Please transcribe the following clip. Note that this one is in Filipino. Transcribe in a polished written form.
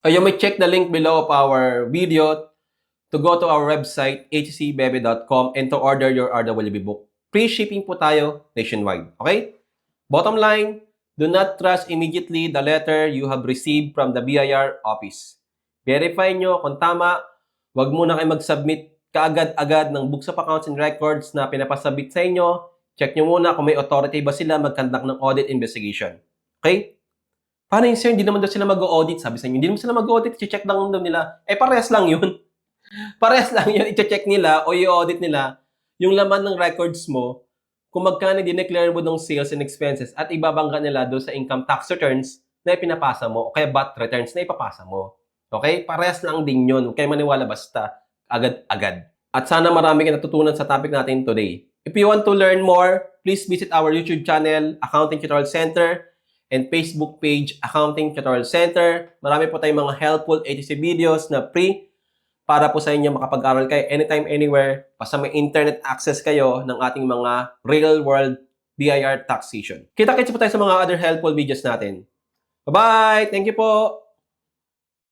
You may check the link below of our video to go to our website, hccbebe.com, and to order your RWB book. Free shipping po tayo nationwide. Okay? Bottom line, do not trust immediately the letter you have received from the BIR office. Verify nyo kung tama. Huwag muna kayo mag-submit kaagad-agad ng books of accounts and records na pinapasabit sa inyo. Check nyo muna kung may authority ba sila mag-conduct ng audit investigation. Okay? Paano yun, sir? Hindi naman daw sila mag-audit. Sabi sa inyo, hindi naman sila mag-audit. I-check lang daw nila. Parehas lang yun. Parehas lang yun. I-check nila o i-audit nila yung laman ng records mo kung magkano dineclare mo ng sales and expenses at ibabangga nila doon sa income tax returns na ipinapasa mo o kaya VAT returns na ipapasa mo. Okay? Parehas lang din yun. Huwag kayo maniwala basta agad-agad. At sana marami kayo natutunan sa topic natin today. If you want to learn more, please visit our YouTube channel, Accounting Tutorial Center, and Facebook page, Accounting Tutorial Center. Marami po tayong mga helpful ATC videos na free para po sa inyo makapag-aral kayo anytime, anywhere, basta may internet access kayo ng ating mga real-world BIR taxation. Kita-kits po tayo sa mga other helpful videos natin. Bye-bye! Thank you po!